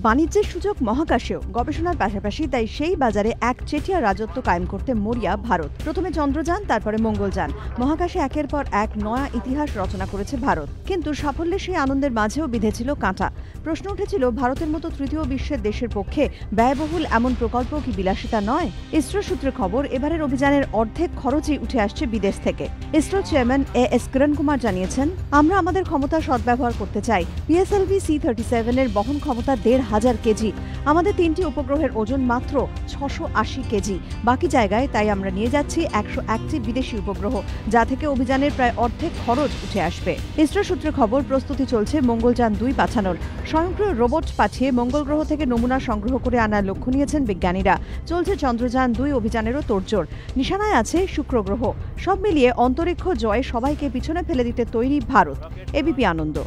বাণিজ্যের সুযোগ মহাকাশেও গবেষণার পাশাপাশি তাই সেই বাজারে একচেটিয়া রাজত্ব কায়েম করতে মরিয়া ভারত। প্রথমে চন্দ্রযান, তারপরে মঙ্গলযান, মহাকাশে একের পর এক নয়া ইতিহাস রচনা করেছে ভারত। কিন্তু সাফল্যের সেই আনন্দের মাঝেও বিঁধেছিল কাঁটা। প্রশ্ন উঠেছিল, ভারতের মতো তৃতীয় বিশ্বের দেশের পক্ষে ব্যয়বহুল এমন প্রকল্প কি বিলাসিতা নয়? ইসরো সূত্রে খবর, এবারের অভিযানের অর্ধেক খরচই উঠে আসছে বিদেশ থেকে। ইসরো চেয়ারম্যান এস কিরণ কুমার জানিয়েছেন, আমরা আমাদের ক্ষমতা সদ্ব্যবহার করতে চাই। PSLV C-37 এর বহন ক্ষমতা ১,৫০০ কেজি। আমাদের ৩টি উপগ্রহের ওজন মাত্র ৬৮০ কেজি। বাকি জায়গায় তাই আমরা নিয়ে যাচ্ছি ১০১টি বিদেশি উপগ্রহ, যা থেকে অভিযানের প্রায় অর্ধেক খরচ উঠে আসবে। ইসরো সূত্রে খবর, প্রস্তুতি চলছে মঙ্গলযান ২ পাঠানোর। স্বয়ংক্রিয় রোবট পাঠিয়ে মঙ্গল গ্রহ থেকে নমুনা সংগ্রহ করে আনার লক্ষ্য নিয়েছেন বিজ্ঞানীরা। চলছে চন্দ্রযান ২ অভিযানেরও তোড়জোড়। নিশানায় আছে শুক্র গ্রহ। সব মিলিয়ে অন্তরিক্ষ জয়ে সবাইকে পিছনে ফেলে দিতে তৈরি ভারত। এবিপি আনন্দ।